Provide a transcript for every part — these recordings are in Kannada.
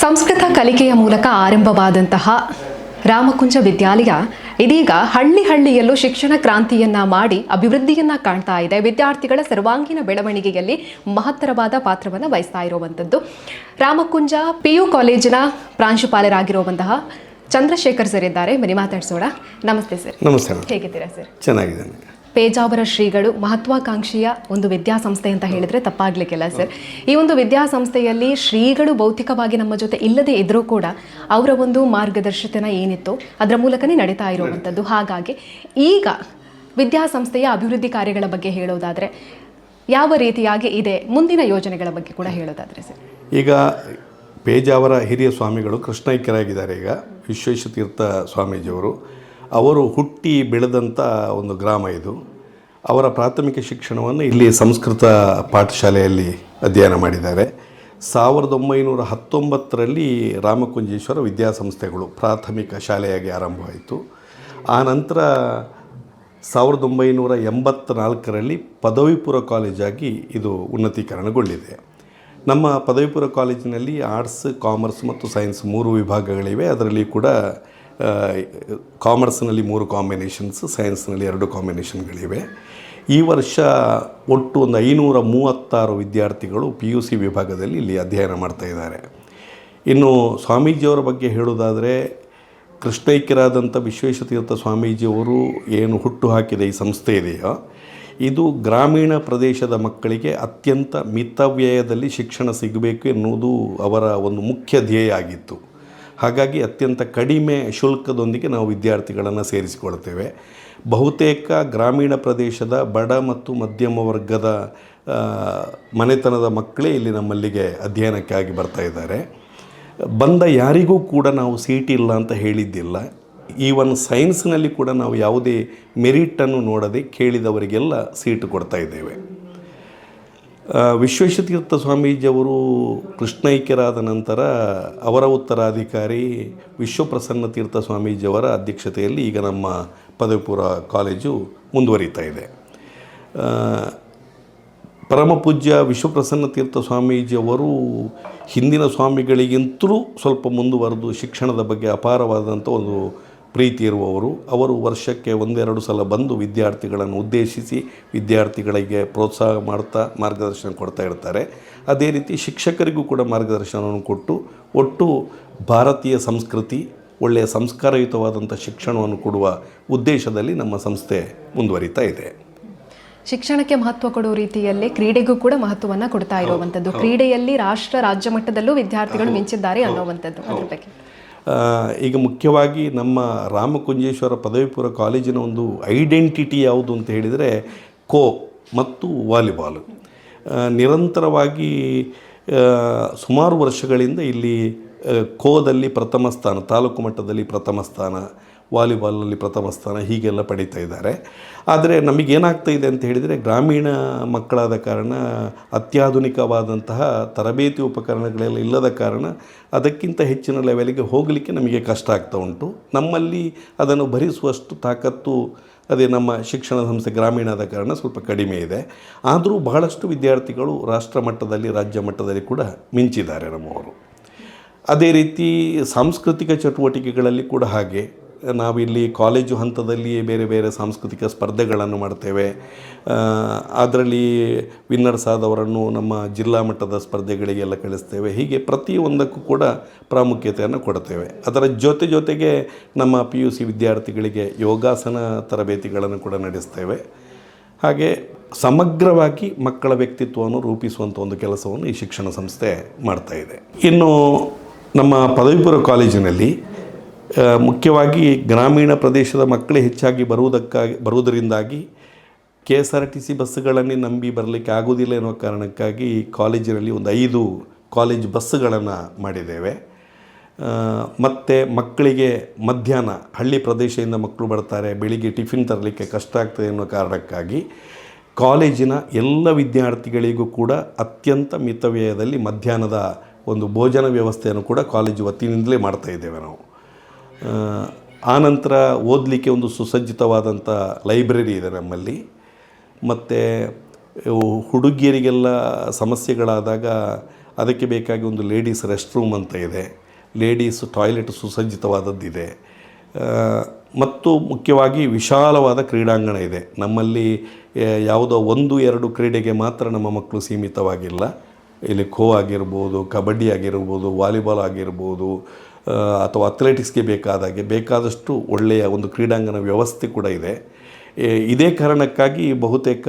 ಸಂಸ್ಕೃತ ಕಲಿಕೆಯ ಮೂಲಕ ಆರಂಭವಾದಂತಹ ರಾಮಕುಂಜ ವಿದ್ಯಾಲಯ ಇದೀಗ ಹಳ್ಳಿಯಲ್ಲೂ ಶಿಕ್ಷಣ ಕ್ರಾಂತಿಯನ್ನ ಮಾಡಿ ಅಭಿವೃದ್ಧಿಯನ್ನ ಕಾಣ್ತಾ ಇದೆ. ವಿದ್ಯಾರ್ಥಿಗಳ ಸರ್ವಾಂಗೀಣ ಬೆಳವಣಿಗೆಯಲ್ಲಿ ಮಹತ್ತರವಾದ ಪಾತ್ರವನ್ನು ವಹಿಸ್ತಾ ಇರುವಂಥದ್ದು. ರಾಮಕುಂಜ PU ಕಾಲೇಜಿನ ಪ್ರಾಂಶುಪಾಲರಾಗಿರುವಂತಹ ಚಂದ್ರಶೇಖರ್ ಸರ್ ಇದ್ದಾರೆ. ಬನ್ನಿ ಮಾತಾಡ್ಸೋಣ. ನಮಸ್ತೆ ಸರ್. ನಮಸ್ತೆ. ಹೇಗಿದ್ದೀರಾ ಸರ್? ಚೆನ್ನಾಗಿದ್ದೇನೆ. ಪೇಜಾವರ ಶ್ರೀಗಳು ಮಹತ್ವಾಕಾಂಕ್ಷೆಯ ಒಂದು ವಿದ್ಯಾಸಂಸ್ಥೆ ಅಂತ ಹೇಳಿದ್ರೆ ತಪ್ಪಾಗ್ಲಿಕ್ಕಿಲ್ಲ ಸರ್. ಈ ಒಂದು ವಿದ್ಯಾಸಂಸ್ಥೆಯಲ್ಲಿ ಶ್ರೀಗಳು ಭೌತಿಕವಾಗಿ ನಮ್ಮ ಜೊತೆ ಇಲ್ಲದೆ ಇದ್ರೂ ಕೂಡ ಅವರ ಒಂದು ಮಾರ್ಗದರ್ಶನ ಏನಿತ್ತು ಅದರ ಮೂಲಕನೇ ನಡೀತಾ ಇರುವಂಥದ್ದು. ಹಾಗಾಗಿ ಈಗ ವಿದ್ಯಾಸಂಸ್ಥೆಯ ಅಭಿವೃದ್ಧಿ ಕಾರ್ಯಗಳ ಬಗ್ಗೆ ಹೇಳೋದಾದರೆ ಯಾವ ರೀತಿಯಾಗಿ ಇದೆ, ಮುಂದಿನ ಯೋಜನೆಗಳ ಬಗ್ಗೆ ಕೂಡ ಹೇಳೋದಾದರೆ ಸರ್? ಈಗ ಪೇಜಾವರ ಹಿರಿಯ ಸ್ವಾಮಿಗಳು ಕೃಷ್ಣೈಕ್ಯರಾಗಿದ್ದಾರೆ. ಈಗ ವಿಶ್ವೇಶತೀರ್ಥ ಸ್ವಾಮೀಜಿಯವರು ಅವರು ಹುಟ್ಟಿ ಬೆಳೆದಂಥ ಒಂದು ಗ್ರಾಮ ಇದು. ಅವರ ಪ್ರಾಥಮಿಕ ಶಿಕ್ಷಣವನ್ನು ಇಲ್ಲಿ ಸಂಸ್ಕೃತ ಪಾಠಶಾಲೆಯಲ್ಲಿ ಅಧ್ಯಯನ ಮಾಡಿದ್ದಾರೆ. 1919ರಲ್ಲಿ ರಾಮಕುಂಜೇಶ್ವರ ವಿದ್ಯಾಸಂಸ್ಥೆಗಳು ಪ್ರಾಥಮಿಕ ಶಾಲೆಯಾಗಿ ಆರಂಭವಾಯಿತು. ಆ ನಂತರ 1984ರಲ್ಲಿ ಪದವಿ ಪೂರ್ವ ಕಾಲೇಜಾಗಿ ಇದು ಉನ್ನತೀಕರಣಗೊಂಡಿದೆ. ನಮ್ಮ ಪದವಿ ಪೂರ್ವ ಕಾಲೇಜಿನಲ್ಲಿ ಆರ್ಟ್ಸ್, ಕಾಮರ್ಸ್ ಮತ್ತು ಸೈನ್ಸ್ 3 ವಿಭಾಗಗಳಿವೆ. ಅದರಲ್ಲಿ ಕೂಡ ಕಾಮರ್ಸ್ನಲ್ಲಿ 3 ಕಾಂಬಿನೇಷನ್ಸ್, ಸೈನ್ಸ್ನಲ್ಲಿ 2 ಕಾಂಬಿನೇಷನ್ಗಳಿವೆ. ಈ ವರ್ಷ ಒಟ್ಟು ಒಂದು 536 ವಿದ್ಯಾರ್ಥಿಗಳು PUC ವಿಭಾಗದಲ್ಲಿ ಇಲ್ಲಿ ಅಧ್ಯಯನ ಮಾಡ್ತಾಯಿದ್ದಾರೆ. ಇನ್ನು ಸ್ವಾಮೀಜಿಯವರ ಬಗ್ಗೆ ಹೇಳೋದಾದರೆ, ಕೃಷ್ಣೈಕ್ಯರಾದಂಥ ವಿಶ್ವೇಶತೀರ್ಥ ಸ್ವಾಮೀಜಿಯವರು ಏನು ಹುಟ್ಟು ಹಾಕಿದ ಈ ಸಂಸ್ಥೆ ಇದೆಯೋ, ಇದು ಗ್ರಾಮೀಣ ಪ್ರದೇಶದ ಮಕ್ಕಳಿಗೆ ಅತ್ಯಂತ ಮಿತವ್ಯಯದಲ್ಲಿ ಶಿಕ್ಷಣ ಸಿಗಬೇಕು ಎನ್ನುವುದು ಅವರ ಒಂದು ಮುಖ್ಯ ಧ್ಯೇಯ ಆಗಿತ್ತು. ಹಾಗಾಗಿ ಅತ್ಯಂತ ಕಡಿಮೆ ಶುಲ್ಕದೊಂದಿಗೆ ನಾವು ವಿದ್ಯಾರ್ಥಿಗಳನ್ನು ಸೇರಿಸಿಕೊಳ್ತೇವೆ. ಬಹುತೇಕ ಗ್ರಾಮೀಣ ಪ್ರದೇಶದ ಬಡ ಮತ್ತು ಮಧ್ಯಮ ವರ್ಗದ ಮನೆತನದ ಮಕ್ಕಳೇ ಇಲ್ಲಿ ನಮ್ಮಲ್ಲಿಗೆ ಅಧ್ಯಯನಕ್ಕಾಗಿ ಬರ್ತಾ ಇದ್ದಾರೆ. ಬಂದ ಯಾರಿಗೂ ಕೂಡ ನಾವು ಸೀಟ್ ಇಲ್ಲ ಅಂತ ಹೇಳಿದ್ದಿಲ್ಲ. ಈವನ್ ಸೈನ್ಸ್ನಲ್ಲಿ ಕೂಡ ನಾವು ಯಾವುದೇ ಮೆರಿಟನ್ನು ನೋಡದೆ ಕೇಳಿದವರಿಗೆಲ್ಲ ಸೀಟು ಕೊಡ್ತಾ ಇದ್ದೇವೆ. ವಿಶ್ವೇಶತೀರ್ಥ ಸ್ವಾಮೀಜಿಯವರು ಕೃಷ್ಣೈಕ್ಯರಾದ ನಂತರ ಅವರ ಉತ್ತರಾಧಿಕಾರಿ ವಿಶ್ವಪ್ರಸನ್ನ ತೀರ್ಥ ಸ್ವಾಮೀಜಿಯವರ ಅಧ್ಯಕ್ಷತೆಯಲ್ಲಿ ಈಗ ನಮ್ಮ ಪದವಿ ಪೂರ್ವ ಕಾಲೇಜು ಮುಂದುವರಿತಾ ಇದೆ. ಪರಮಪೂಜ್ಯ ವಿಶ್ವಪ್ರಸನ್ನ ತೀರ್ಥ ಸ್ವಾಮೀಜಿಯವರು ಹಿಂದಿನ ಸ್ವಾಮಿಗಳಿಗಿಂತಲೂ ಸ್ವಲ್ಪ ಮುಂದುವರೆದು ಶಿಕ್ಷಣದ ಬಗ್ಗೆ ಅಪಾರವಾದಂಥ ಒಂದು ಪ್ರೀತಿ ಇರುವವರು. ಅವರು ವರ್ಷಕ್ಕೆ 1-2 ಸಲ ಬಂದು ವಿದ್ಯಾರ್ಥಿಗಳನ್ನು ಉದ್ದೇಶಿಸಿ ವಿದ್ಯಾರ್ಥಿಗಳಿಗೆ ಪ್ರೋತ್ಸಾಹ ಮಾಡ್ತಾ ಮಾರ್ಗದರ್ಶನ ಕೊಡ್ತಾ ಇರ್ತಾರೆ. ಅದೇ ರೀತಿ ಶಿಕ್ಷಕರಿಗೂ ಕೂಡ ಮಾರ್ಗದರ್ಶನವನ್ನು ಕೊಟ್ಟು ಒಟ್ಟು ಭಾರತೀಯ ಸಂಸ್ಕೃತಿ, ಒಳ್ಳೆಯ ಸಂಸ್ಕಾರಯುತವಾದಂಥ ಶಿಕ್ಷಣವನ್ನು ಕೊಡುವ ಉದ್ದೇಶದಲ್ಲಿ ನಮ್ಮ ಸಂಸ್ಥೆ ಮುಂದುವರಿತಾ ಇದೆ. ಶಿಕ್ಷಣಕ್ಕೆ ಮಹತ್ವ ಕೊಡುವ ರೀತಿಯಲ್ಲೇ ಕ್ರೀಡೆಗೂ ಕೂಡ ಮಹತ್ವವನ್ನು ಕೊಡ್ತಾ ಇರುವಂಥದ್ದು. ಕ್ರೀಡೆಯಲ್ಲಿ ರಾಜ್ಯ ಮಟ್ಟದಲ್ಲೂ ವಿದ್ಯಾರ್ಥಿಗಳು ಮಿಂಚಿದ್ದಾರೆ ಅನ್ನುವಂಥದ್ದು. ಅದ್ರ ಬಗ್ಗೆ ಈಗ ಮುಖ್ಯವಾಗಿ ನಮ್ಮ ರಾಮಕುಂಜೇಶ್ವರ ಪದವಿ ಪೂರ್ವ ಕಾಲೇಜಿನ ಒಂದು ಐಡೆಂಟಿಟಿ ಯಾವುದು ಅಂತ ಹೇಳಿದರೆ ಖೋ ಮತ್ತು ವಾಲಿಬಾಲು. ನಿರಂತರವಾಗಿ ಸುಮಾರು ವರ್ಷಗಳಿಂದ ಇಲ್ಲಿ ಖೋದಲ್ಲಿ ಪ್ರಥಮ ಸ್ಥಾನ, ತಾಲೂಕು ಮಟ್ಟದಲ್ಲಿ ಪ್ರಥಮ ಸ್ಥಾನ, ವಾಲಿಬಾಲಲ್ಲಿ ಪ್ರಥಮ ಸ್ಥಾನ ಹೀಗೆಲ್ಲ ಪಡೀತಾ ಇದ್ದಾರೆ. ಆದರೆ ನಮಗೇನಾಗ್ತಾ ಇದೆ ಅಂತ ಹೇಳಿದರೆ, ಗ್ರಾಮೀಣ ಮಕ್ಕಳಾದ ಕಾರಣ ಅತ್ಯಾಧುನಿಕವಾದಂತಹ ತರಬೇತಿ ಉಪಕರಣಗಳೆಲ್ಲ ಇಲ್ಲದ ಕಾರಣ ಅದಕ್ಕಿಂತ ಹೆಚ್ಚಿನ ಲೆವೆಲಿಗೆ ಹೋಗಲಿಕ್ಕೆ ನಮಗೆ ಕಷ್ಟ ಆಗ್ತಾ ಉಂಟು. ನಮ್ಮಲ್ಲಿ ಅದನ್ನು ಭರಿಸುವಷ್ಟು ತಾಕತ್ತು ಅದೇ ನಮ್ಮ ಶಿಕ್ಷಣ ಸಂಸ್ಥೆ ಗ್ರಾಮೀಣದ ಕಾರಣ ಸ್ವಲ್ಪ ಕಡಿಮೆ ಇದೆ. ಆದರೂ ಬಹಳಷ್ಟು ವಿದ್ಯಾರ್ಥಿಗಳು ರಾಷ್ಟ್ರ ಮಟ್ಟದಲ್ಲಿ, ರಾಜ್ಯ ಮಟ್ಟದಲ್ಲಿ ಕೂಡ ಮಿಂಚಿದ್ದಾರೆ ನಮ್ಮವರು. ಅದೇ ರೀತಿ ಸಾಂಸ್ಕೃತಿಕ ಚಟುವಟಿಕೆಗಳಲ್ಲಿ ಕೂಡ ಹಾಗೆ ನಾವಿಲ್ಲಿ ಕಾಲೇಜು ಹಂತದಲ್ಲಿಯೇ ಬೇರೆ ಬೇರೆ ಸಾಂಸ್ಕೃತಿಕ ಸ್ಪರ್ಧೆಗಳನ್ನು ಮಾಡ್ತೇವೆ. ಅದರಲ್ಲಿ ವಿನ್ನರ್ಸ್ ಆದವರನ್ನು ನಮ್ಮ ಜಿಲ್ಲಾ ಮಟ್ಟದ ಸ್ಪರ್ಧೆಗಳಿಗೆಲ್ಲ ಕಳಿಸ್ತೇವೆ. ಹೀಗೆ ಪ್ರತಿಯೊಂದಕ್ಕೂ ಕೂಡ ಪ್ರಾಮುಖ್ಯತೆಯನ್ನು ಕೊಡ್ತೇವೆ. ಅದರ ಜೊತೆಗೆ ನಮ್ಮ PUC ವಿದ್ಯಾರ್ಥಿಗಳಿಗೆ ಯೋಗಾಸನ ತರಬೇತಿಗಳನ್ನು ಕೂಡ ನಡೆಸ್ತೇವೆ. ಹಾಗೆ ಸಮಗ್ರವಾಗಿ ಮಕ್ಕಳ ವ್ಯಕ್ತಿತ್ವವನ್ನು ರೂಪಿಸುವಂಥ ಒಂದು ಕೆಲಸವನ್ನು ಈ ಶಿಕ್ಷಣ ಸಂಸ್ಥೆ ಮಾಡ್ತಾಯಿದೆ. ಇನ್ನು ನಮ್ಮ ಪದವಿ ಪೂರ್ವ ಕಾಲೇಜಿನಲ್ಲಿ ಮುಖ್ಯವಾಗಿ ಗ್ರಾಮೀಣ ಪ್ರದೇಶದ ಮಕ್ಕಳೇ ಹೆಚ್ಚಾಗಿ ಬರುವುದರಿಂದಾಗಿ KSRTC ಬಸ್ಸುಗಳನ್ನೇ ನಂಬಿ ಬರಲಿಕ್ಕೆ ಆಗೋದಿಲ್ಲ ಎನ್ನುವ ಕಾರಣಕ್ಕಾಗಿ ಕಾಲೇಜಿನಲ್ಲಿ ಒಂದು 5 ಕಾಲೇಜ್ ಬಸ್ಸುಗಳನ್ನು ಮಾಡಿದ್ದೇವೆ. ಮತ್ತು ಮಕ್ಕಳಿಗೆ ಮಧ್ಯಾಹ್ನ ಹಳ್ಳಿ ಪ್ರದೇಶದಿಂದ ಮಕ್ಕಳು ಬರ್ತಾರೆ, ಬೆಳಿಗ್ಗೆ ಟಿಫಿನ್ ತರಲಿಕ್ಕೆ ಕಷ್ಟ ಆಗ್ತದೆ ಎನ್ನುವ ಕಾರಣಕ್ಕಾಗಿ ಕಾಲೇಜಿನ ಎಲ್ಲ ವಿದ್ಯಾರ್ಥಿಗಳಿಗೂ ಕೂಡ ಅತ್ಯಂತ ಮಿತವ್ಯಯದಲ್ಲಿ ಮಧ್ಯಾಹ್ನದ ಒಂದು ಭೋಜನ ವ್ಯವಸ್ಥೆಯನ್ನು ಕೂಡ ಕಾಲೇಜು ವತಿಯಿಂದಲೇ ಮಾಡ್ತಾ ಇದ್ದೇವೆ ನಾವು. ಆನಂತರ ಓದಲಿಕ್ಕೆ ಒಂದು ಸುಸಜ್ಜಿತವಾದಂಥ ಲೈಬ್ರರಿ ಇದೆ ನಮ್ಮಲ್ಲಿ. ಮತ್ತು ಹುಡುಗಿಯರಿಗೆಲ್ಲ ಸಮಸ್ಯೆಗಳಾದಾಗ ಅದಕ್ಕೆ ಬೇಕಾಗಿ ಒಂದು ಲೇಡೀಸ್ ರೆಸ್ಟ್ ರೂಮ್ ಅಂತ ಇದೆ, ಲೇಡೀಸ್ ಟಾಯ್ಲೆಟ್ ಸುಸಜ್ಜಿತವಾದದ್ದಿದೆ. ಮತ್ತು ಮುಖ್ಯವಾಗಿ ವಿಶಾಲವಾದ ಕ್ರೀಡಾಂಗಣ ಇದೆ ನಮ್ಮಲ್ಲಿ. ಯಾವುದೋ 1-2 ಕ್ರೀಡೆಗೆ ಮಾತ್ರ ನಮ್ಮ ಮಕ್ಕಳು ಸೀಮಿತವಾಗಿಲ್ಲ. ಇಲ್ಲಿ ಖೋ ಆಗಿರ್ಬೋದು, ಕಬಡ್ಡಿ ಆಗಿರ್ಬೋದು, ವಾಲಿಬಾಲ್ ಆಗಿರ್ಬೋದು, ಅಥವಾ ಅಥ್ಲೆಟಿಕ್ಸ್ಗೆ ಬೇಕಾದಷ್ಟು ಒಳ್ಳೆಯ ಒಂದು ಕ್ರೀಡಾಂಗಣ ವ್ಯವಸ್ಥೆ ಕೂಡ ಇದೆ. ಇದೇ ಕಾರಣಕ್ಕಾಗಿ ಬಹುತೇಕ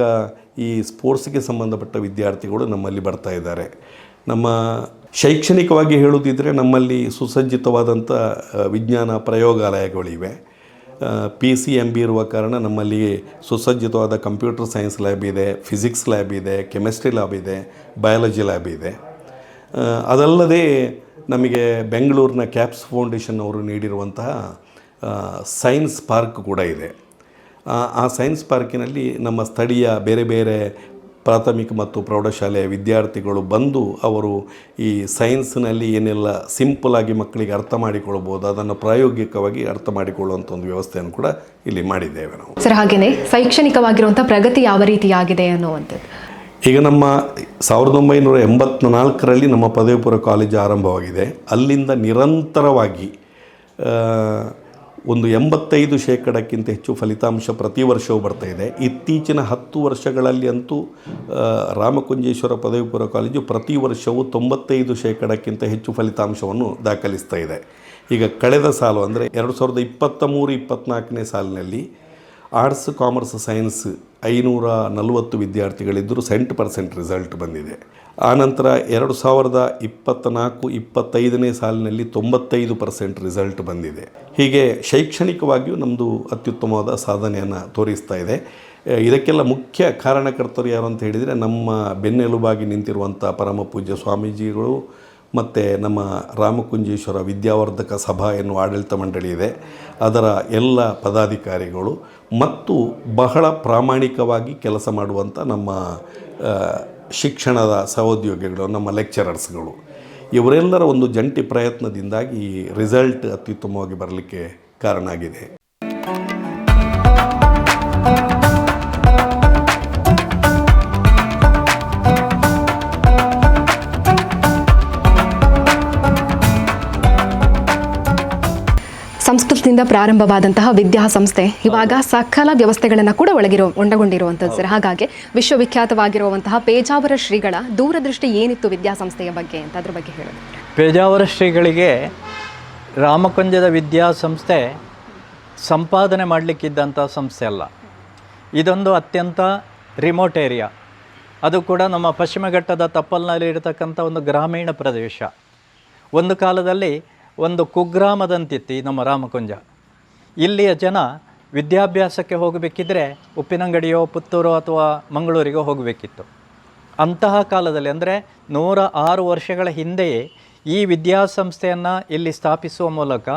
ಈ ಸ್ಪೋರ್ಟ್ಸ್ಗೆ ಸಂಬಂಧಪಟ್ಟ ವಿದ್ಯಾರ್ಥಿಗಳು ನಮ್ಮಲ್ಲಿ ಬರ್ತಾ ಇದ್ದಾರೆ. ನಮ್ಮ ಶೈಕ್ಷಣಿಕವಾಗಿ ಹೇಳುವುದಿದ್ರೆ ನಮ್ಮಲ್ಲಿ ಸುಸಜ್ಜಿತವಾದಂಥ ವಿಜ್ಞಾನ ಪ್ರಯೋಗಾಲಯಗಳಿವೆ. PCMB ಇರುವ ಕಾರಣ ನಮ್ಮಲ್ಲಿ ಸುಸಜ್ಜಿತವಾದ ಕಂಪ್ಯೂಟರ್ ಸೈನ್ಸ್ ಲ್ಯಾಬ್ ಇದೆ, ಫಿಸಿಕ್ಸ್ ಲ್ಯಾಬ್ ಇದೆ, ಕೆಮಿಸ್ಟ್ರಿ ಲ್ಯಾಬ್ ಇದೆ, ಬಯಾಲಜಿ ಲ್ಯಾಬ್ ಇದೆ. ಅದಲ್ಲದೆ ನಮಗೆ ಬೆಂಗಳೂರಿನ ಕ್ಯಾಪ್ಸ್ ಫೌಂಡೇಶನ್ ಅವರು ನೀಡಿರುವಂತಹ ಸೈನ್ಸ್ ಪಾರ್ಕ್ ಕೂಡ ಇದೆ. ಆ ಸೈನ್ಸ್ ಪಾರ್ಕಿನಲ್ಲಿ ನಮ್ಮ ಸ್ಥಳೀಯ ಬೇರೆ ಬೇರೆ ಪ್ರಾಥಮಿಕ ಮತ್ತು ಪ್ರೌಢಶಾಲೆಯ ವಿದ್ಯಾರ್ಥಿಗಳು ಬಂದು ಅವರು ಈ ಸೈನ್ಸ್ನಲ್ಲಿ ಏನೆಲ್ಲ ಸಿಂಪಲಾಗಿ ಮಕ್ಕಳಿಗೆ ಅರ್ಥ ಮಾಡಿಕೊಳ್ಬೋದು ಅದನ್ನು ಪ್ರಾಯೋಗಿಕವಾಗಿ ಅರ್ಥ ಮಾಡಿಕೊಳ್ಳುವಂಥ ಒಂದು ವ್ಯವಸ್ಥೆಯನ್ನು ಕೂಡ ಇಲ್ಲಿ ಮಾಡಿದ್ದೇವೆ ನಾವು. ಸರ್, ಹಾಗೆಯೇ ಶೈಕ್ಷಣಿಕವಾಗಿರುವಂಥ ಪ್ರಗತಿ ಯಾವ ರೀತಿಯಾಗಿದೆ ಅನ್ನುವಂಥದ್ದು? ಈಗ ನಮ್ಮ 1984ರಲ್ಲಿ ನಮ್ಮ ಪದವಿ ಪೂರ್ವ ಕಾಲೇಜು ಆರಂಭವಾಗಿದೆ. ಅಲ್ಲಿಂದ ನಿರಂತರವಾಗಿ ಒಂದು 85% ಹೆಚ್ಚು ಫಲಿತಾಂಶ ಪ್ರತಿ ವರ್ಷವೂ ಬರ್ತಾಯಿದೆ. ಇತ್ತೀಚಿನ 10 ವರ್ಷಗಳಲ್ಲಿ ಅಂತೂ ರಾಮಕುಂಜೇಶ್ವರ ಪದವಿ ಪೂರ್ವ ಕಾಲೇಜು ಪ್ರತಿ ವರ್ಷವೂ 95% ಹೆಚ್ಚು ಫಲಿತಾಂಶವನ್ನು ದಾಖಲಿಸ್ತಾ ಇದೆ. ಈಗ ಕಳೆದ ಸಾಲು ಅಂದರೆ 2023-24ನೇ ಸಾಲಿನಲ್ಲಿ ಆರ್ಟ್ಸ್, ಕಾಮರ್ಸ್, ಸೈನ್ಸ್ 540 ವಿದ್ಯಾರ್ಥಿಗಳಿದ್ದರೂ 70% ರಿಸಲ್ಟ್ ಬಂದಿದೆ. ಆನಂತರ 2024-25ನೇ ಸಾಲಿನಲ್ಲಿ 95% ರಿಸಲ್ಟ್ ಬಂದಿದೆ. ಹೀಗೆ ಶೈಕ್ಷಣಿಕವಾಗಿಯೂ ನಮ್ಮದು ಅತ್ಯುತ್ತಮವಾದ ಸಾಧನೆಯನ್ನು ತೋರಿಸ್ತಾ ಇದೆ. ಇದಕ್ಕೆಲ್ಲ ಮುಖ್ಯ ಕಾರಣಕರ್ತರು ಯಾರು ಅಂತ ಹೇಳಿದರೆ ನಮ್ಮ ಬೆನ್ನೆಲುಬಾಗಿ ನಿಂತಿರುವಂಥ ಪರಮ ಪೂಜ್ಯ ಸ್ವಾಮೀಜಿಗಳು ಮತ್ತು ನಮ್ಮ ರಾಮಕುಂಜೇಶ್ವರ ವಿದ್ಯಾವರ್ಧಕ ಸಭಾ ಎನ್ನುವ ಆಡಳಿತ ಮಂಡಳಿ ಇದೆ, ಅದರ ಎಲ್ಲ ಪದಾಧಿಕಾರಿಗಳು ಮತ್ತು ಬಹಳ ಪ್ರಾಮಾಣಿಕವಾಗಿ ಕೆಲಸ ಮಾಡುವಂಥ ನಮ್ಮ ಶಿಕ್ಷಣದ ಸಹೋದ್ಯೋಗಿಗಳು, ನಮ್ಮ ಲೆಕ್ಚರರ್ಸ್ಗಳು, ಇವರೆಲ್ಲರ ಒಂದು ಜಂಟಿ ಪ್ರಯತ್ನದಿಂದಾಗಿ ಈ ರಿಸಲ್ಟ್ ಅತ್ಯುತ್ತಮವಾಗಿ ಬರಲಿಕ್ಕೆ ಕಾರಣ ಆಗಿದೆ. ಸಂಸ್ಕೃತದಿಂದ ಪ್ರಾರಂಭವಾದಂತಹ ವಿದ್ಯಾಸಂಸ್ಥೆ ಇವಾಗ ಸಕಲ ವ್ಯವಸ್ಥೆಗಳನ್ನು ಕೂಡ ಒಳಗೊಂಡಿರುವಂಥದ್ದು ಸರ್. ಹಾಗಾಗಿ ವಿಶ್ವವಿಖ್ಯಾತವಾಗಿರುವಂತಹ ಪೇಜಾವರ ಶ್ರೀಗಳ ದೂರದೃಷ್ಟಿ ಏನಿತ್ತು ವಿದ್ಯಾಸಂಸ್ಥೆಯ ಬಗ್ಗೆ ಅಂತ ಅದ್ರ ಬಗ್ಗೆ ಹೇಳೋದು. ಪೇಜಾವರ ಶ್ರೀಗಳಿಗೆ ರಾಮಕುಂಜದ ವಿದ್ಯಾಸಂಸ್ಥೆ ಸಂಪಾದನೆ ಮಾಡಲಿಕ್ಕಿದ್ದಂಥ ಸಂಸ್ಥೆ ಅಲ್ಲ. ಇದೊಂದು ಅತ್ಯಂತ ರಿಮೋಟ್ ಏರಿಯಾ, ಅದು ಕೂಡ ನಮ್ಮ ಪಶ್ಚಿಮ ಘಟ್ಟದ ತಪ್ಪಲಿನಲ್ಲಿ ಇರತಕ್ಕಂಥ ಒಂದು ಗ್ರಾಮೀಣ ಪ್ರದೇಶ. ಒಂದು ಕಾಲದಲ್ಲಿ ಒಂದು ಕುಗ್ರಾಮದಂತಿತ್ತು ನಮ್ಮ ರಾಮಕುಂಜ. ಇಲ್ಲಿಯ ಜನ ವಿದ್ಯಾಭ್ಯಾಸಕ್ಕೆ ಹೋಗಬೇಕಿದ್ರೆ ಉಪ್ಪಿನಂಗಡಿಯೋ, ಪುತ್ತೂರೋ ಅಥವಾ ಮಂಗಳೂರಿಗೋ ಹೋಗಬೇಕಿತ್ತು. ಅಂತಹ ಕಾಲದಲ್ಲಿ ಅಂದರೆ 106 ವರ್ಷಗಳ ಹಿಂದೆಯೇ ಈ ವಿದ್ಯಾಸಂಸ್ಥೆಯನ್ನು ಇಲ್ಲಿ ಸ್ಥಾಪಿಸುವ ಮೂಲಕ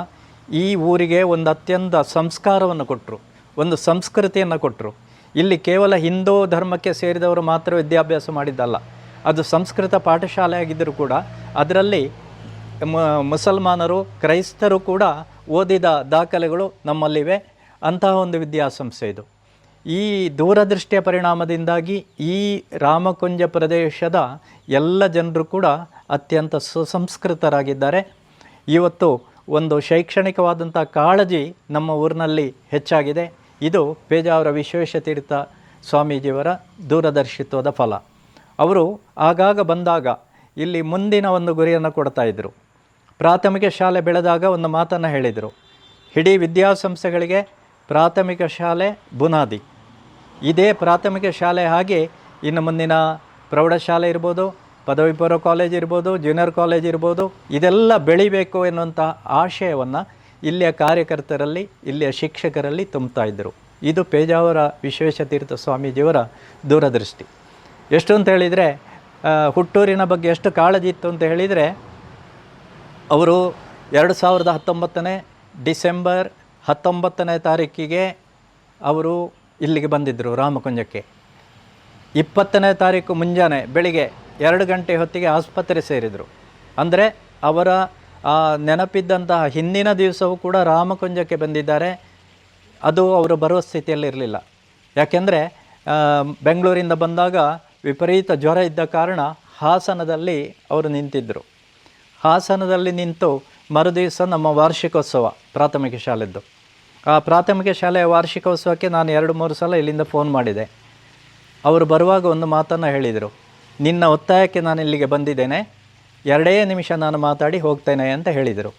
ಈ ಊರಿಗೆ ಒಂದು ಅತ್ಯಂತ ಸಂಸ್ಕಾರವನ್ನು ಕೊಟ್ಟರು, ಒಂದು ಸಂಸ್ಕೃತಿಯನ್ನು ಕೊಟ್ಟರು. ಇಲ್ಲಿ ಕೇವಲ ಹಿಂದೂ ಧರ್ಮಕ್ಕೆ ಸೇರಿದವರು ಮಾತ್ರ ವಿದ್ಯಾಭ್ಯಾಸ ಮಾಡಿದ್ದಲ್ಲ, ಅದು ಸಂಸ್ಕೃತ ಪಾಠಶಾಲೆ ಆಗಿದ್ದರೂ ಕೂಡ ಅದರಲ್ಲಿ ಮುಸಲ್ಮಾನರು, ಕ್ರೈಸ್ತರು ಕೂಡ ಓದಿದ ದಾಖಲೆಗಳು ನಮ್ಮಲ್ಲಿವೆ. ಅಂತಹ ಒಂದು ವಿದ್ಯಾಸಂಸ್ಥೆ ಇದು. ಈ ದೂರದೃಷ್ಟಿಯ ಪರಿಣಾಮದಿಂದಾಗಿ ಈ ರಾಮಕುಂಜ ಪ್ರದೇಶದ ಎಲ್ಲ ಜನರು ಕೂಡ ಅತ್ಯಂತ ಸುಸಂಸ್ಕೃತರಾಗಿದ್ದಾರೆ. ಇವತ್ತು ಒಂದು ಶೈಕ್ಷಣಿಕವಾದಂಥ ಕಾಳಜಿ ನಮ್ಮ ಊರಿನಲ್ಲಿ ಹೆಚ್ಚಾಗಿದೆ. ಇದು ಪೇಜಾವರ ವಿಶ್ವೇಶತೀರ್ಥ ಸ್ವಾಮೀಜಿಯವರ ದೂರದರ್ಶಿತ್ವದ ಫಲ. ಅವರು ಆಗಾಗ ಬಂದಾಗ ಇಲ್ಲಿ ಮುಂದಿನ ಒಂದು ಗುರಿಯನ್ನು ಕೊಡ್ತಾಯಿದ್ರು. ಪ್ರಾಥಮಿಕ ಶಾಲೆ ಬೆಳೆದಾಗ ಒಂದು ಮಾತನ್ನು ಹೇಳಿದರು, ಇಡೀ ವಿದ್ಯಾಸಂಸ್ಥೆಗಳಿಗೆ ಪ್ರಾಥಮಿಕ ಶಾಲೆ ಬುನಾದಿ. ಇದೇ ಪ್ರಾಥಮಿಕ ಶಾಲೆ ಹಾಗೆ ಇನ್ನು ಮುಂದಿನ ಪ್ರೌಢಶಾಲೆ ಇರ್ಬೋದು, ಪದವಿ ಪೂರ್ವ ಕಾಲೇಜ್ ಇರ್ಬೋದು, ಜೂನಿಯರ್ ಕಾಲೇಜ್ ಇರ್ಬೋದು, ಇದೆಲ್ಲ ಬೆಳಿಬೇಕು ಎನ್ನುವಂಥ ಆಶಯವನ್ನು ಇಲ್ಲಿಯ ಕಾರ್ಯಕರ್ತರಲ್ಲಿ, ಇಲ್ಲಿಯ ಶಿಕ್ಷಕರಲ್ಲಿ ತುಂಬ್ತಾ ಇದ್ದರು. ಇದು ಪೇಜಾವರ ವಿಶ್ವೇಶತೀರ್ಥ ಸ್ವಾಮೀಜಿಯವರ ದೂರದೃಷ್ಟಿ. ಎಷ್ಟು ಅಂತ ಹೇಳಿದರೆ, ಹುಟ್ಟೂರಿನ ಬಗ್ಗೆ ಎಷ್ಟು ಕಾಳಜಿ ಇತ್ತು ಅಂತ ಹೇಳಿದರೆ, ಅವರು 2019 ಡಿಸೆಂಬರ್ 19ನೇ ತಾರೀಕಿಗೆ ಅವರು ಇಲ್ಲಿಗೆ ಬಂದಿದ್ದರು ರಾಮಕುಂಜಕ್ಕೆ. 20ನೇ ತಾರೀಕು ಮುಂಜಾನೆ ಬೆಳಿಗ್ಗೆ 2 ಗಂಟೆ ಹೊತ್ತಿಗೆ ಆಸ್ಪತ್ರೆ ಸೇರಿದರು. ಅಂದರೆ ಅವರ ನೆನಪಿದ್ದಂತಹ ಹಿಂದಿನ ದಿವಸವೂ ಕೂಡ ರಾಮಕುಂಜಕ್ಕೆ ಬಂದಿದ್ದಾರೆ. ಅದು ಅವರು ಬರುವ ಸ್ಥಿತಿಯಲ್ಲಿರಲಿಲ್ಲ. ಯಾಕೆಂದರೆ ಬೆಂಗಳೂರಿಂದ ಬಂದಾಗ ವಿಪರೀತ ಜ್ವರ ಇದ್ದ ಕಾರಣ ಹಾಸನದಲ್ಲಿ ಅವರು ನಿಂತಿದ್ದರು. ಹಾಸನದಲ್ಲಿ ನಿಂತು ಮರುದಿವಸ ನಮ್ಮ ವಾರ್ಷಿಕೋತ್ಸವ ಪ್ರಾಥಮಿಕ ಶಾಲೆದ್ದು. ಆ ಪ್ರಾಥಮಿಕ ಶಾಲೆಯ ವಾರ್ಷಿಕೋತ್ಸವಕ್ಕೆ ನಾನು 2-3 ಸಲ ಇಲ್ಲಿಂದ ಫೋನ್ ಮಾಡಿದೆ. ಅವರು ಬರುವಾಗ ಒಂದು ಮಾತನ್ನು ಹೇಳಿದರು, ನಿನ್ನ ಒತ್ತಾಯಕ್ಕೆ ನಾನು ಇಲ್ಲಿಗೆ ಬಂದಿದ್ದೇನೆ, 2 ನಿಮಿಷ ನಾನು ಮಾತಾಡಿ ಹೋಗ್ತೇನೆ ಅಂತ ಹೇಳಿದರು.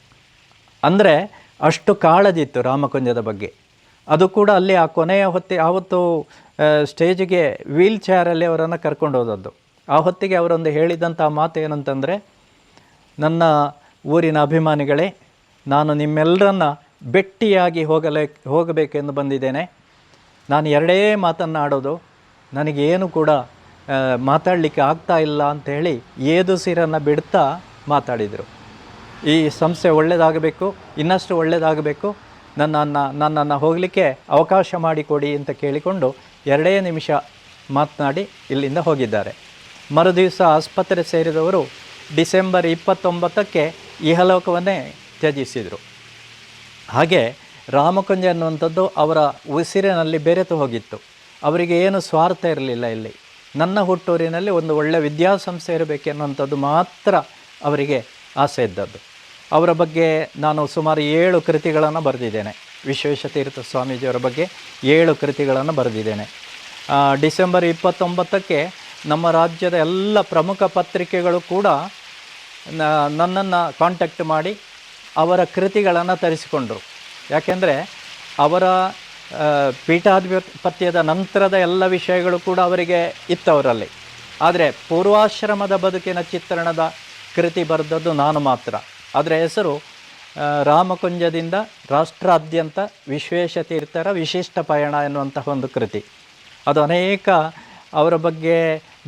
ಅಂದರೆ ಅಷ್ಟು ಕಾಳಜಿತ್ತು ರಾಮಕುಂಜದ ಬಗ್ಗೆ. ಅದು ಕೂಡ ಅಲ್ಲಿ ಆ ಕೊನೆಯ ಆವತ್ತು ಸ್ಟೇಜಿಗೆ ವೀಲ್ ಚೇರಲ್ಲಿ ಅವರನ್ನು ಕರ್ಕೊಂಡು ಹೋದದ್ದು. ಆ ಹೊತ್ತಿಗೆ ಅವರೊಂದು ಹೇಳಿದಂಥ ಮಾತು ಏನಂತಂದರೆ, ನನ್ನ ಊರಿನ ಅಭಿಮಾನಿಗಳೇ, ನಾನು ನಿಮ್ಮೆಲ್ಲರನ್ನ ಭೆಟ್ಟಿಯಾಗಿ ಹೋಗಬೇಕೆಂದು ಬಂದಿದ್ದೇನೆ. ನಾನು 2 ಮಾತನ್ನು ಆಡೋದು, ನನಗೇನು ಕೂಡ ಮಾತಾಡಲಿಕ್ಕೆ ಆಗ್ತಾ ಇಲ್ಲ ಅಂಥೇಳಿ ಏದುಸಿರನ್ನು ಬಿಡ್ತಾ ಮಾತಾಡಿದರು. ಈ ಸಂಸ್ಥೆ ಒಳ್ಳೆಯದಾಗಬೇಕು, ಇನ್ನಷ್ಟು ಒಳ್ಳೆಯದಾಗಬೇಕು, ನನ್ನನ್ನು ಹೋಗಲಿಕ್ಕೆ ಅವಕಾಶ ಮಾಡಿಕೊಡಿ ಅಂತ ಕೇಳಿಕೊಂಡು 2 ನಿಮಿಷ ಮಾತನಾಡಿ ಇಲ್ಲಿಂದ ಹೋಗಿದ್ದಾರೆ. ಮರುದಿವಸ ಆಸ್ಪತ್ರೆ ಸೇರಿದವರು ಡಿಸೆಂಬರ್ 29ಕ್ಕೆ ಇಹಲೋಕವನ್ನೇ ತ್ಯಜಿಸಿದರು. ಹಾಗೆ ರಾಮಕುಂಜ ಅನ್ನುವಂಥದ್ದು ಅವರ ಉಸಿರಿನಲ್ಲಿ ಬೆರೆತು ಹೋಗಿತ್ತು. ಅವರಿಗೆ ಏನು ಸ್ವಾರ್ಥ ಇರಲಿಲ್ಲ. ಇಲ್ಲಿ ನನ್ನ ಹುಟ್ಟೂರಿನಲ್ಲಿ ಒಂದು ಒಳ್ಳೆಯ ವಿದ್ಯಾಸಂಸ್ಥೆ ಇರಬೇಕೆನ್ನುವಂಥದ್ದು ಮಾತ್ರ ಅವರಿಗೆ ಆಸೆ ಇದ್ದದ್ದು. ಅವರ ಬಗ್ಗೆ ನಾನು ಸುಮಾರು 7 ಕೃತಿಗಳನ್ನು ಬರೆದಿದ್ದೇನೆ. ವಿಶ್ವೇಶತೀರ್ಥ ಸ್ವಾಮೀಜಿಯವರ ಬಗ್ಗೆ 7 ಕೃತಿಗಳನ್ನು ಬರೆದಿದ್ದೇನೆ. ಡಿಸೆಂಬರ್ 29ಕ್ಕೆ ನಮ್ಮ ರಾಜ್ಯದ ಎಲ್ಲ ಪ್ರಮುಖ ಪತ್ರಿಕೆಗಳು ಕೂಡ ನನ್ನನ್ನು ಕಾಂಟ್ಯಾಕ್ಟ್ ಮಾಡಿ ಅವರ ಕೃತಿಗಳನ್ನು ತರಿಸಿಕೊಂಡರು. ಯಾಕೆಂದರೆ ಅವರ ಪೀಠಾಧಿಪತ್ಯದ ನಂತರದ ಎಲ್ಲ ವಿಷಯಗಳು ಕೂಡ ಅವರಿಗೆ ಇತ್ತು ಅವರಲ್ಲಿ. ಆದರೆ ಪೂರ್ವಾಶ್ರಮದ ಬದುಕಿನ ಚಿತ್ರಣದ ಕೃತಿ ಬರೆದದ್ದು ನಾನು ಮಾತ್ರ. ಅದರ ಹೆಸರು ರಾಮಕುಂಜದಿಂದ ರಾಷ್ಟ್ರಾದ್ಯಂತ ವಿಶ್ವೇಶತೀರ್ಥರ ವಿಶಿಷ್ಟ ಪಯಣ ಎನ್ನುವಂತಹ ಒಂದು ಕೃತಿ. ಅದು ಅನೇಕ ಅವರ ಬಗ್ಗೆ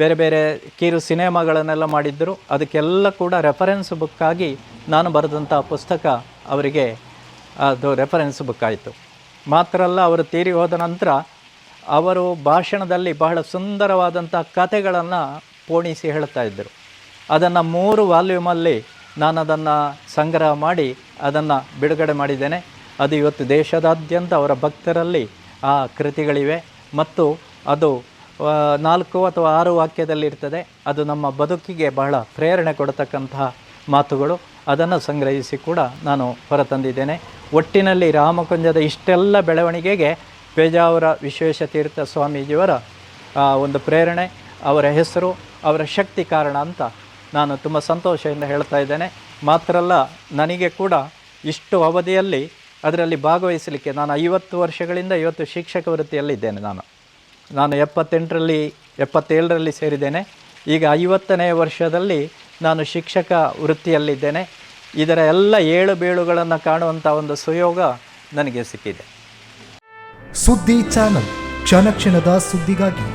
ಬೇರೆ ಬೇರೆ ಕಿರು ಸಿನಿಮಾಗಳನ್ನೆಲ್ಲ ಮಾಡಿದ್ದರು. ಅದಕ್ಕೆಲ್ಲ ಕೂಡ ರೆಫರೆನ್ಸ್ ಬುಕ್ಕಾಗಿ ನಾನು ಬರೆದಂಥ ಪುಸ್ತಕ ಅವರಿಗೆ ಅದು ರೆಫರೆನ್ಸ್ ಬುಕ್ ಆಯಿತು. ಮಾತ್ರ ಅಲ್ಲ, ಅವರು ತೀರಿ ಹೋದ ನಂತರ ಅವರು ಭಾಷಣದಲ್ಲಿ ಬಹಳ ಸುಂದರವಾದಂಥ ಕಥೆಗಳನ್ನು ಪೋಣಿಸಿ ಹೇಳ್ತಾ ಇದ್ದರು. ಅದನ್ನು 3 ವಾಲ್ಯೂಮಲ್ಲಿ ನಾನು ಅದನ್ನು ಸಂಗ್ರಹ ಮಾಡಿ ಅದನ್ನು ಬಿಡುಗಡೆ ಮಾಡಿದ್ದೇನೆ. ಅದು ಇವತ್ತು ದೇಶದಾದ್ಯಂತ ಅವರ ಭಕ್ತರಲ್ಲಿ ಆ ಕೃತಿಗಳಿವೆ ಮತ್ತು ಅದು 4 ಅಥವಾ 6 ವಾಕ್ಯದಲ್ಲಿರ್ತದೆ. ಅದು ನಮ್ಮ ಬದುಕಿಗೆ ಬಹಳ ಪ್ರೇರಣೆ ಕೊಡತಕ್ಕಂತಹ ಮಾತುಗಳು. ಅದನ್ನು ಸಂಗ್ರಹಿಸಿ ಕೂಡ ನಾನು ಹೊರತಂದಿದ್ದೇನೆ. ಒಟ್ಟಿನಲ್ಲಿ ರಾಮಕುಂಜದ ಇಷ್ಟೆಲ್ಲ ಬೆಳವಣಿಗೆಗೆ ಪೇಜಾವರ ವಿಶ್ವೇಶತೀರ್ಥ ಸ್ವಾಮೀಜಿಯವರ ಒಂದು ಪ್ರೇರಣೆ, ಅವರ ಹೆಸರು, ಅವರ ಶಕ್ತಿ ಕಾರಣ ಅಂತ ನಾನು ತುಂಬ ಸಂತೋಷದಿಂದ ಹೇಳ್ತಾ ಇದ್ದೇನೆ. ಮಾತ್ರ ಅಲ್ಲ, ನನಗೆ ಕೂಡ ಇಷ್ಟು ಅವಧಿಯಲ್ಲಿ ಅದರಲ್ಲಿ ಭಾಗವಹಿಸಲಿಕ್ಕೆ ನಾನು 50 ವರ್ಷಗಳಿಂದ ಇವತ್ತು ಶಿಕ್ಷಕ ವೃತ್ತಿಯಲ್ಲಿದ್ದೇನೆ. ನಾನು 77ರಲ್ಲಿ ಸೇರಿದ್ದೇನೆ. ಈಗ 50ನೇ ವರ್ಷದಲ್ಲಿ ನಾನು ಶಿಕ್ಷಕ ವೃತ್ತಿಯಲ್ಲಿದ್ದೇನೆ. ಇದರ ಎಲ್ಲ ಏಳು ಬೀಳುಗಳನ್ನು ಕಾಣುವಂಥ ಒಂದು ಸುಯೋಗ ನನಗೆ ಸಿಕ್ಕಿದೆ. ಸುದ್ದಿ ಚಾನಲ್, ಕ್ಷಣ ಕ್ಷಣದ ಸುದ್ದಿಗಾಗಿ.